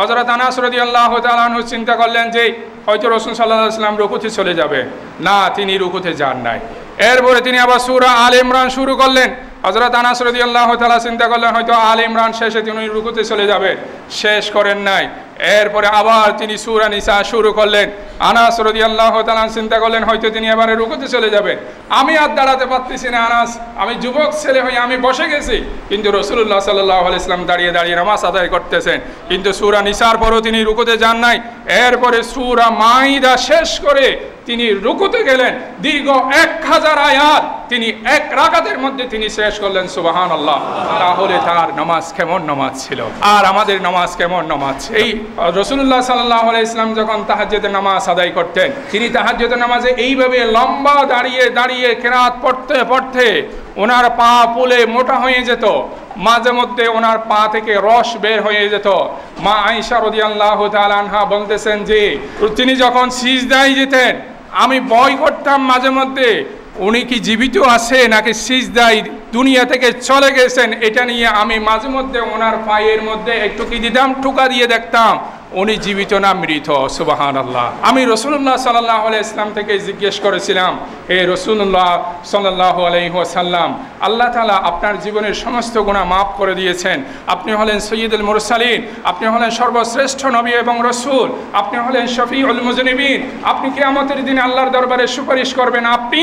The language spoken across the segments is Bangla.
হযরত আনাস রাদিয়াল্লাহু তাআলা আনহু চিন্তা করলেন যে হয়তো রাসূল সাল্লাল্লাহু আলাইহি ওয়াসাল্লাম রুকুতে চলে যাবে, না তিনি রুকুতে যান নাই। এরপরে তিনি আবার সূরা আলে ইমরান শুরু করলেন। হযরত আনাস রাদিয়াল্লাহু তাআলা চিন্তা করলেন হয়তো আলে ইমরান শেষে তিনি রুকুতে চলে যাবে, শেষ করেন নাই। এরপরে আবার তিনি সূরা নিসা শুরু করলেন। আনাস রাদিয়াল্লাহু তাআলা চিন্তা করলেন হয়তো তিনি এবারে রুকুতে চলে যাবেন। আমি আর দাঁড়াতে পারতেছি না আনাস, আমি যুবক ছেলে হয়ে আমি বসে গেছি। কিন্তু রাসূলুল্লাহ সাল্লাল্লাহু আলাইহি ওয়াসাল্লাম দাঁড়িয়ে দাঁড়িয়ে নামাজ আদায় করতেছেন, কিন্তু সূরা নিসার পরও তিনি রুকুতে যান নাই। এরপরে সূরা মাইদা শেষ করে তিনি রুকুতে গেলেন। দীর্ঘ 1000 আয়াত তিনি এক রাকাতের মধ্যে তিনি শেষ করলেন। সুবহানাল্লাহ। তাহলে তার নামাজ কেমন নামাজ ছিল, আর আমাদের নামাজ কেমন নামাজ? এই রাসূলুল্লাহ সাল্লাল্লাহু আলাইহি ওয়াসাল্লাম যখন তাহাজ্জুদের নামাজ আদায় করতেন, তিনি তাহাজ্জুদের নামাজে এইভাবে লম্বা দাঁড়িয়ে দাঁড়িয়ে কিরাত পড়তে পড়তে ওনার পা ফুলে মোটা হয়ে যেত, মাঝে মধ্যে ওনার পা থেকে রস বের হয়ে যেত। মা আয়েশা রাদিয়াল্লাহু তাআলা আনহা বলতেছেন যে তিনি যখন সিজদায় যেতেন আমি ভয় করতাম মাঝে মধ্যে উনি কি জীবিত আছে নাকি সিজদায় দুনিয়া থেকে চলে গেছেন। এটা নিয়ে আমি মাঝে মধ্যে ওনার পায়ের মধ্যে একটু কি দিতাম, ঠুকা দিয়ে দেখতাম উনি জীবিত না মৃত। সুবহানাল্লাহ। আমি রাসূলুল্লাহ সাল্লাল্লাহু আলাইহি ওয়াসাল্লাম থেকে জিজ্ঞেস করেছিলাম, হে রাসূলুল্লাহ সাল্লাল্লাহু আলাইহি ওয়াসাল্লাম, আল্লাহ তাআলা আপনার জীবনের সমস্ত গুনাহ মাফ করে দিয়েছেন, আপনি হলেন সাইয়্যিদুল মুরসালিন, আপনি হলেন সর্বশ্রেষ্ঠ নবী এবং রাসূল, আপনি হলেন শফিউল মুজনিবিন, আপনি কিয়ামতের দিন আল্লাহর দরবারে সুপারিশ করবেন, আপনি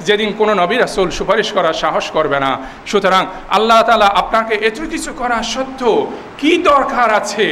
যেদিন কোনো নবী রাসূল সুপারিশ করার সাহস করবে না। সুতরাং আল্লাহ তাআলা আপনাকে এত কিছু করা সত্ত্বেও কি দরকার আছে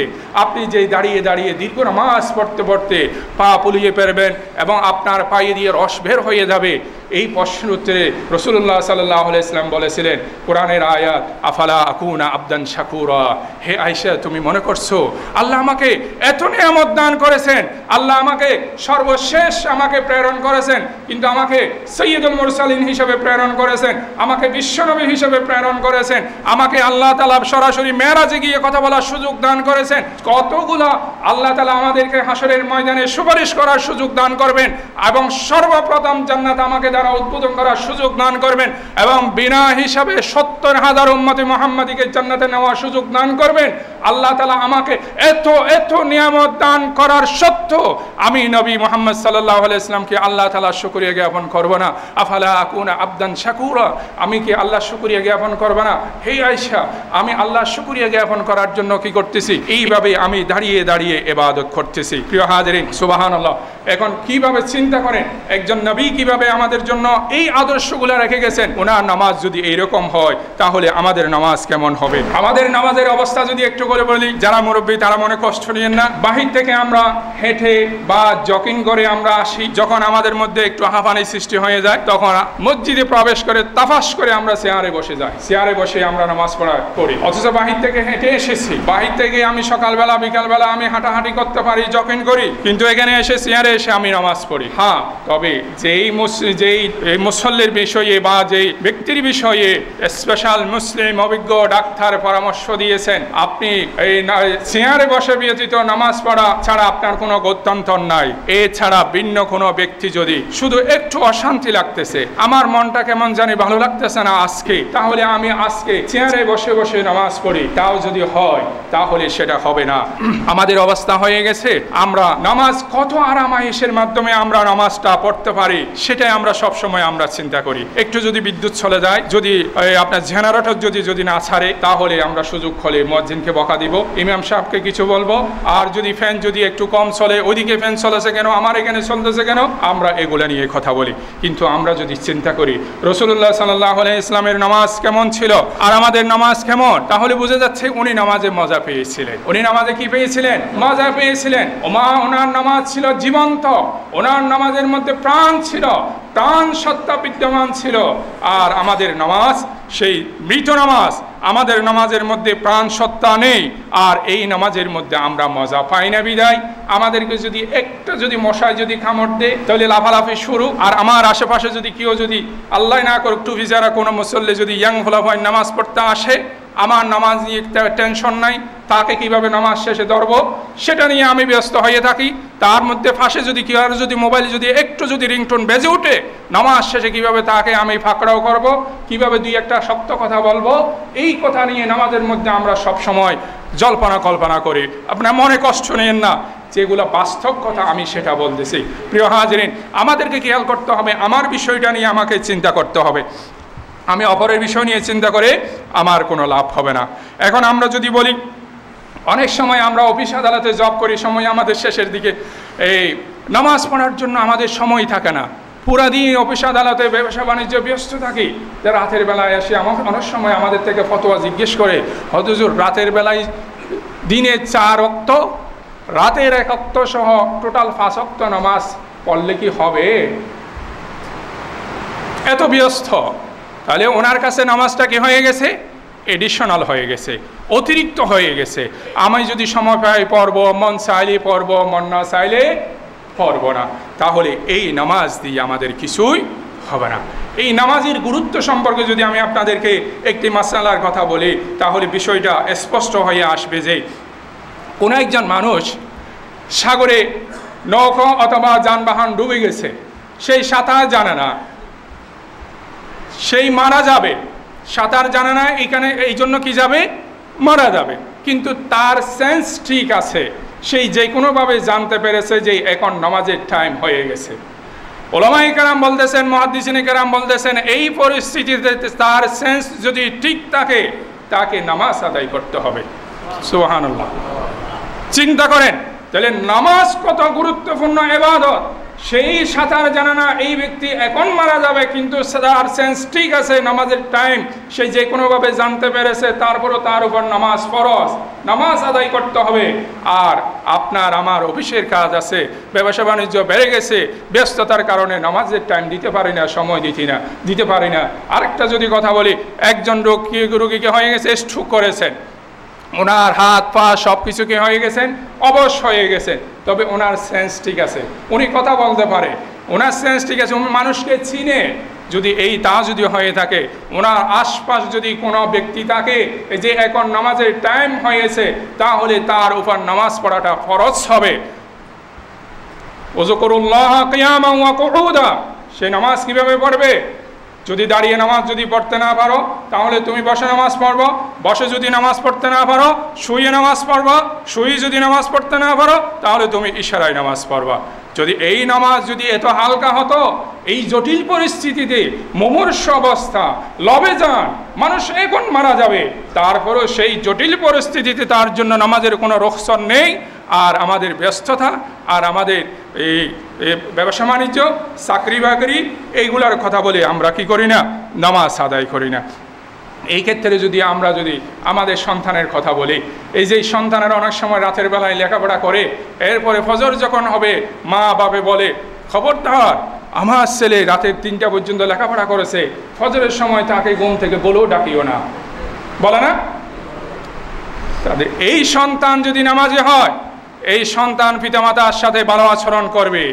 আপনি যে দাঁড়িয়ে দাঁড়িয়ে দীর্ঘ নামাজ পড়তে পড়তে পা পুলিয়ে পেরবেন এবং আপনার পায়ে দিয়ে রস বের হয়ে যাবে? এই প্রশ্নের উত্তরে রাসূলুল্লাহ সাল্লাল্লাহু আলাইহি ওয়াসাল্লাম বলেছিলেন কোরআনের আয়াত, আফালা আকুনা আবদান শাকুরা। হে আয়েশা, তুমি মনে করছো আল্লাহ আমাকে এত নিয়ামত দান করেছেন, আল্লাহ আমাকে সর্বশেষ আমাকে প্রেরণ করেছেন, কিন্তু আমাকে সাইয়্যিদুল মুরসালিন হিসেবে প্রেরণ করেছেন, আমাকে বিশ্বনবী হিসেবে প্রেরণ করেছেন, আমাকে আল্লাহ তাআলা সরাসরি মেরাজে গিয়ে কথা বলার সুযোগ দান করেছেন। কতগুলা আল্লাহ তাআলা আমাদেরকে হাসরের ময়দানে সুপারিশ করার সুযোগ দান করবেন এবং সর্বপ্রথম জান্নাত আমাকে দ্বারা উদ্বোধন করার সুযোগ দান করবেন এবং বিনা হিসাবে 70,000 উম্মতে মুহাম্মাদীকে জান্নাতে নেওয়ার সুযোগ দান করবেন। আল্লাহ তাআলা আমাকে এত এত নিয়ামত দান করার সত্ত্বেও আমি নবী মুহাম্মদ সাল্লাল্লাহু আলাইহি ওয়াসাল্লামকে আল্লাহ তাআলার শুকরিয়া জ্ঞাপন করব না? আফালা আকুনা আবদান শাকুরা। আমি কি আল্লাহর শুকরিয়া জ্ঞাপন করব না? হে আয়েশা, আমি আল্লাহর শুকরিয়া জ্ঞাপন করার জন্য কি করতেছি? এইভাবে আমি দাঁড়িয়ে দাঁড়িয়ে ইবাদত করতেছি। প্রিয় হাজিরিন, সুবহানাল্লাহ। এখন কিভাবে চিন্তা করেন একজন নবী কিভাবে আমাদের জন্য এই আদর্শগুলো রেখে গেছেন। ওনার নামাজ যদি এইরকম হয় তাহলে আমাদের নামাজ কেমন হবে? আমাদের নামাজের অবস্থা যদি একটু করে বলি, যারা মুরব্বী তারা মনে কষ্ট নিয়েন না। বাহির থেকে আমরা হেঁটে বা জকিং করে আমরা আসি, যখন আমাদের মধ্যে একটু হাঁপানি সৃষ্টি হয়ে যায় তখন মসজিদে প্রবেশ করে তাফাস করে আমরা চেয়ারে বসে যাই, চেয়ারে বসে আমরা নামাজ পড়া করি। অথচ বাহির থেকে হেঁটে এসেছি, বাহির থেকে আমি সকালবেলা বিকালবেলা আমি হাঁটাহাঁটি করতে পারি, জকিং করি, কিন্তু এখানে এসে চেয়ারে এসে আমি নামাজ পড়ি। হ্যাঁ, তবে যেই মুসল্লির বিষয়ে বা যেই ব্যক্তির বিষয়ে স্পেশাল মুসলিম অভিজ্ঞ ডাক্তার পরামর্শ দিয়েছেন আপনি এই চেয়ারে বসে ব্যতীত নামাজ পড়া ছাড়া আপনার কোনো গত্যন্তর নাই, এছাড়া ভিন্ন কোনো ব্যক্তি যদি শুধু একটু অশান্তি লাগতেছে, আমার মনটা কেমন জানি ভালো লাগতেছে না আজকে, তাহলে আমি আজকে চেয়ারে বসে বসে নামাজ পড়ি, তাও যদি হয় তাহলে সেটা হবে না। আমাদের অবস্থা হয়ে গেছে আমরা নামাজ কত আরামায়েশের মাধ্যমে আমরা নামাজটা পড়তে পারি সেটাই আমরা সব সময় আমরা চিন্তা করি। একটু যদি বিদ্যুৎ চলে যায়, যদি আপনার জেনারেটর যদি না ছাড়ে, তাহলে আমরা সুযোগ হলে মুয়াজ্জিনকে বকা দিব, ইমাম সাহেবকে কিছু বলবো, আর যদি ফ্যান যদি একটু কম চলে, ওইদিকে ফ্যান চলেছে কেন, আমার এখানে চলতেছে কেন, আমরা এগুলো নিয়ে কথা বলি। কিন্তু আমরা যদি চিন্তা করি রাসূলুল্লাহ সাল্লাল্লাহু আলাইহি ওয়াসাল্লামের নামাজ কেমন ছিল আর আমাদের নামাজ কেমন, তাহলে বোঝা যাচ্ছে উনি নামাজে মজা পেয়েছিলেন। উনি নামাজে কি পেয়েছিলেন? মজা পেয়েছিলেন। ওনার নামাজ ছিল জীবন্ত, ওনার নামাজের মধ্যে প্রাণ ছিল, প্রাণ সত্তা বিদ্যমান ছিল। আর আমাদের নামাজ সেই মৃত নামাজ, আমাদের নামাজের মধ্যে প্রাণ সত্তা নেই, আর এই নামাজের মধ্যে আমরা মজা পাই না বিদায় আমাদেরকে যদি একটা যদি মশায় যদি কামড় দেয় তাহলে লাফালাফি শুরু। আর আমার আশেপাশে যদি কেউ যদি আল্লাহ না করুক টুপি যারা কোনো মুসল্লি যদি ইয়াং ভোলাভাই নামাজ পড়তে আসে, আমার নামাজ নিয়ে টেনশন নাই, তাকে কিভাবে নামাজ শেষে ধরবো সেটা নিয়ে আমি ব্যস্ত হয়ে থাকি। তার মধ্যে ফাঁসে যদি কেউ আর যদি মোবাইলে যদি একটু যদি রিংটোন বেজে ওঠে, নামাজ শেষে কিভাবে তাকে আমি ফাঁকড়াও করব, কিভাবে দুই একটা শক্ত কথা বলবো, এই কথা নিয়ে নামাজের মধ্যে আমরা সব সময় জল্পনা কল্পনা করে, আপনার মনে কষ্ট নেন না, যেগুলো বাস্তব কথা আমি সেটা বলতেছি। প্রিয় হাজিরিন, আমাদেরকে খেয়াল করতে হবে, আমার বিষয়টা নিয়ে আমাকে চিন্তা করতে হবে। আমি অপরের বিষয় নিয়ে চিন্তা করে আমার কোনো লাভ হবে না। এখন আমরা যদি বলি, অনেক সময় আমরা অফিস আদালতে জব করি, সময় আমাদের শেষের দিকে, এই নামাজ পড়ার জন্য আমাদের সময় থাকে না, পুরা দিন অফিস আদালতে ব্যবসা বাণিজ্য ব্যস্ত থাকি। রাতের বেলায় এসে অনেক সময় আমাদের থেকে ফতোয়া জিজ্ঞেস করে, হুজুর রাতের বেলায় দিনে 4 ওয়াক্ত, রাতের 1 ওয়াক্ত সহ টোটাল 5 ওয়াক্ত নামাজ পড়লে কি হবে? এত ব্যস্ত। তাহলে ওনার কাছে নামাজটা কি হয়ে গেছে? এডিশনাল হয়ে গেছে, অতিরিক্ত হয়ে গেছে। আমি যদি সময় পাই পড়ব, মন চাইলে পড়ব, মন না চাইলে পড়ব না। তাহলে এই নামাজ দিয়ে আমাদের কিছুই হবে না। এই নামাজের গুরুত্ব সম্পর্কে যদি আমি আপনাদেরকে একটি মাসআলার কথা বলি, তাহলে বিষয়টা স্পষ্ট হয়ে আসবে যে কোনো একজন মানুষ সাগরে নৌকা অথবা যানবাহন ডুবে গেছে, সেই সাঁতার জানে না, সেই মারা যাবে। সাঁতার জানে না, এখানে এই জন্য কি যাবে? মারা যাবে। কিন্তু তার সেন্স ঠিক আছে, সেই যে কোনোভাবে জানতে পেরেছে যে এখন নামাজের টাইম হয়ে গেছে। উলামায়ে কেরাম বলতেছেন, মুহাদ্দিসিনে কেরাম বলতেছেন, এই পরিস্থিতিতে তার সেন্স যদি ঠিক থাকে, তাকে নামাজ আদায় করতে হবে। সুবহানাল্লাহ। চিন্তা করেন তাহলে নামাজ কত গুরুত্বপূর্ণ ইবাদত। সেই সাঁতার জানে না এই ব্যক্তি এখন মারা যাবে, কিন্তু তার সেন্স ঠিক আছে, নামাজের টাইম সে যে কোনোভাবে জানতে পেরেছে, তারপরও তার উপর নামাজ ফরজ, নামাজ আদায় করতে হবে। আর আপনার আমার অফিসের কাজ আছে, ব্যবসা বাণিজ্য বেড়ে গেছে, ব্যস্ততার কারণে নামাজের টাইম দিতে পারি না, সময় দিতে পারি না। আরেকটা যদি কথা বলি, একজন রোগীকে হয়ে গেছে, স্ট্রোক করেছেন, ওনার হাত পা সব কিছু কি হয়ে গেছেন? অবশ হয়ে গেছেন। তবে ওনার সেন্স ঠিক আছে, উনি কথা বলতে পারে, ওনার সেন্স ঠিক আছে, উনি মানুষকে চিনে। যদি তা যদি হয়ে থাকে, ওনার আশপাশ যদি কোনো ব্যক্তি থাকে যে এখন নামাজের টাইম হয়েছে, তাহলে তার উপর নামাজ পড়াটা ফরজ হবে। উযকুরুল্লাহ কিয়ামান ওয়া কুউদা, সে নামাজ কিভাবে পড়বে? যদি দাঁড়িয়ে নামাজ যদি পড়তে না পারো, তাহলে তুমি বসে নামাজ পড়বো। বসে যদি নামাজ পড়তে না পারো, শুয়ে নামাজ পড়বা। শুয়ে যদি নামাজ পড়তে না পারো, তাহলে তুমি ইশারায় নামাজ পড়বা। যদি এই নামাজ যদি এত হালকা হতো, এই জটিল পরিস্থিতিতে মুমূর্ষু অবস্থা, লবে যান, মানুষ এখন মারা যাবে, তারপরও সেই জটিল পরিস্থিতিতে তার জন্য নামাজের কোনো রুখসত নেই। আর আমাদের ব্যস্ততা, আর আমাদের এই ব্যবসা বাণিজ্য, চাকরি বাকরি, এইগুলার কথা বলে আমরা কি করি না? নামাজ আদায় করি না। এই ক্ষেত্রে যদি আমরা আমাদের সন্তানের কথা বলি, এই যে সন্তানের অনেক সময় রাতের বেলায় লেখাপড়া করে, এরপরে ফজর যখন হবে, মা বাবা বলে, খবরদার, আমার ছেলে রাতের 3টা পর্যন্ত লেখাপড়া করেছে, ফজরের সময় তাকে ঘুম থেকে বলেও ডাকিও না, বলে না? তাদের এই সন্তান যদি নামাজি হয়, এই সন্তান পিতামাতার সাথে ভালো আচরণ করবে।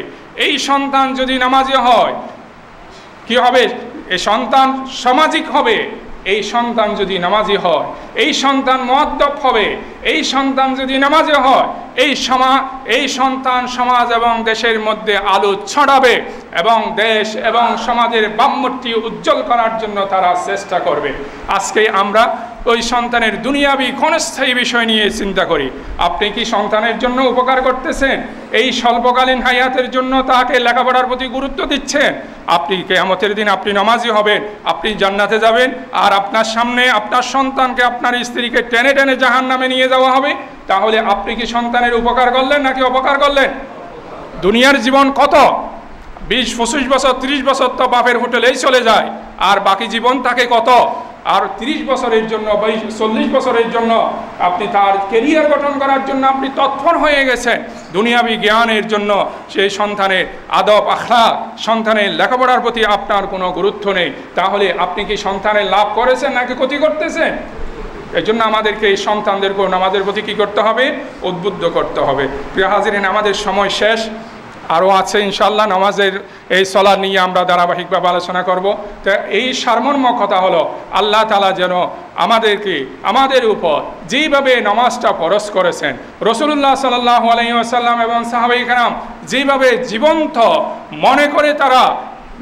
এই সন্তান যদি নামাজি হয়, কি হবে? এই সন্তান সামাজিক হবে। এই সন্তান যদি নামাজি হয়, এই সন্তান মুআদ্দাব হবে। এই সন্তান যদি নামাজি হয়, এই সন্তান সমাজ এবং দেশের মধ্যে আলো ছড়াবে এবং দেশ এবং সমাজের ভাবমূর্তি উজ্জ্বল করার জন্য তারা চেষ্টা করবে। আজকে আমরা ওই সন্তানের দুনিয়াবি ক্ষণস্থায়ী বিষয় নিয়ে চিন্তা করি। আপনি কি সন্তানের জন্য উপকার করতেছেন? এই স্বল্পকালীন হায়াতের জন্য তাকে লেখাপড়ার প্রতি গুরুত্ব দিচ্ছেন? আপনি কিয়ামতের দিন আপনি নামাজি হবেন, আপনি জান্নাতে যাবেন, আর আপনার সামনে আপনার সন্তানকে, আপনার স্ত্রীকে টেনে টেনে জাহান্নামে নিয়ে যাওয়া হবে। তাহলে আপনি কি সন্তানের উপকার করলেন নাকি অপকার করলেন? দুনিয়ার জীবন কত? 20-25 বছর, 30 বছর তো বাপের হোটেলেই চলে যায়, আর বাকি জীবন তাকে কত? আর 30 বছরের জন্য, 40 বছরের জন্য আপনি তার কেরিয়ার গঠন করার জন্য আপনি তৎপর হয়ে গেছেন। দুনিয়াবি জ্ঞানের জন্য সেই সন্তানের আদব আখলাক, সন্তানের লেখাপড়ার প্রতি আপনার কোনো গুরুত্ব নেই। তাহলে আপনি কি সন্তানের লাভ করেছেন নাকি ক্ষতি করতেছেন? এই জন্য আমাদেরকে এই সন্তানদেরকেও নামাজের প্রতি কী করতে হবে? উদ্বুদ্ধ করতে হবে। প্রিয় হাজিরিন, আমাদের সময় শেষ, আরও আছে ইনশাআল্লাহ। নামাজের এই সলাত নিয়ে আমরা ধারাবাহিকভাবে আলোচনা করব। তো এই সারমর্ম কথা হলো, আল্লাহ তাআলা যেন আমাদের উপর যেইভাবে নামাজটা ফরজ করেছেন, রাসূলুল্লাহ সাল্লাল্লাহু আলাইহি ওয়াসাল্লাম এবং সাহাবায়ে কেরাম যেইভাবে জীবন্ত মনে করে তারা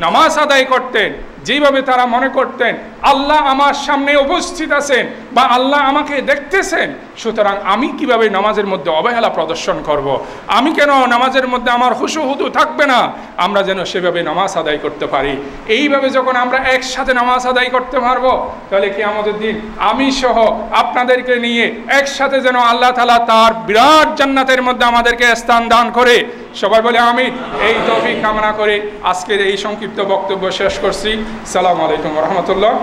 নামাজ আদায় করতেন যেভাবে তারা মনে করতেন আল্লাহ আমার সামনে উপস্থিত আছেন বা আল্লাহ আমাকে দেখতেছেন, সুতরাং আমি কিভাবে নামাজের মধ্যে অবহেলা প্রদর্শন করব, আমি কেন নামাজের মধ্যে আমার হুশু হুদু থাকবে না, আমরা যেন সেভাবে নামাজ আদায় করতে পারি। এইভাবে যখন আমরা একসাথে নামাজ আদায় করতে পারবো, তাহলে কিয়ামতের দিন আমি সহ আপনাদেরকে নিয়ে একসাথে যেন আল্লাহ তাআলা তার বিরাট জান্নাতের মধ্যে আমাদেরকে স্থান দান করে। সবাই বলে আমিন। এই তৌফিক কামনা করে আজকের এই সংক্ষিপ্ত বক্তব্য শেষ করছি। আসসালামু আলাইকুম ওয়া রাহমাতুল্লাহ।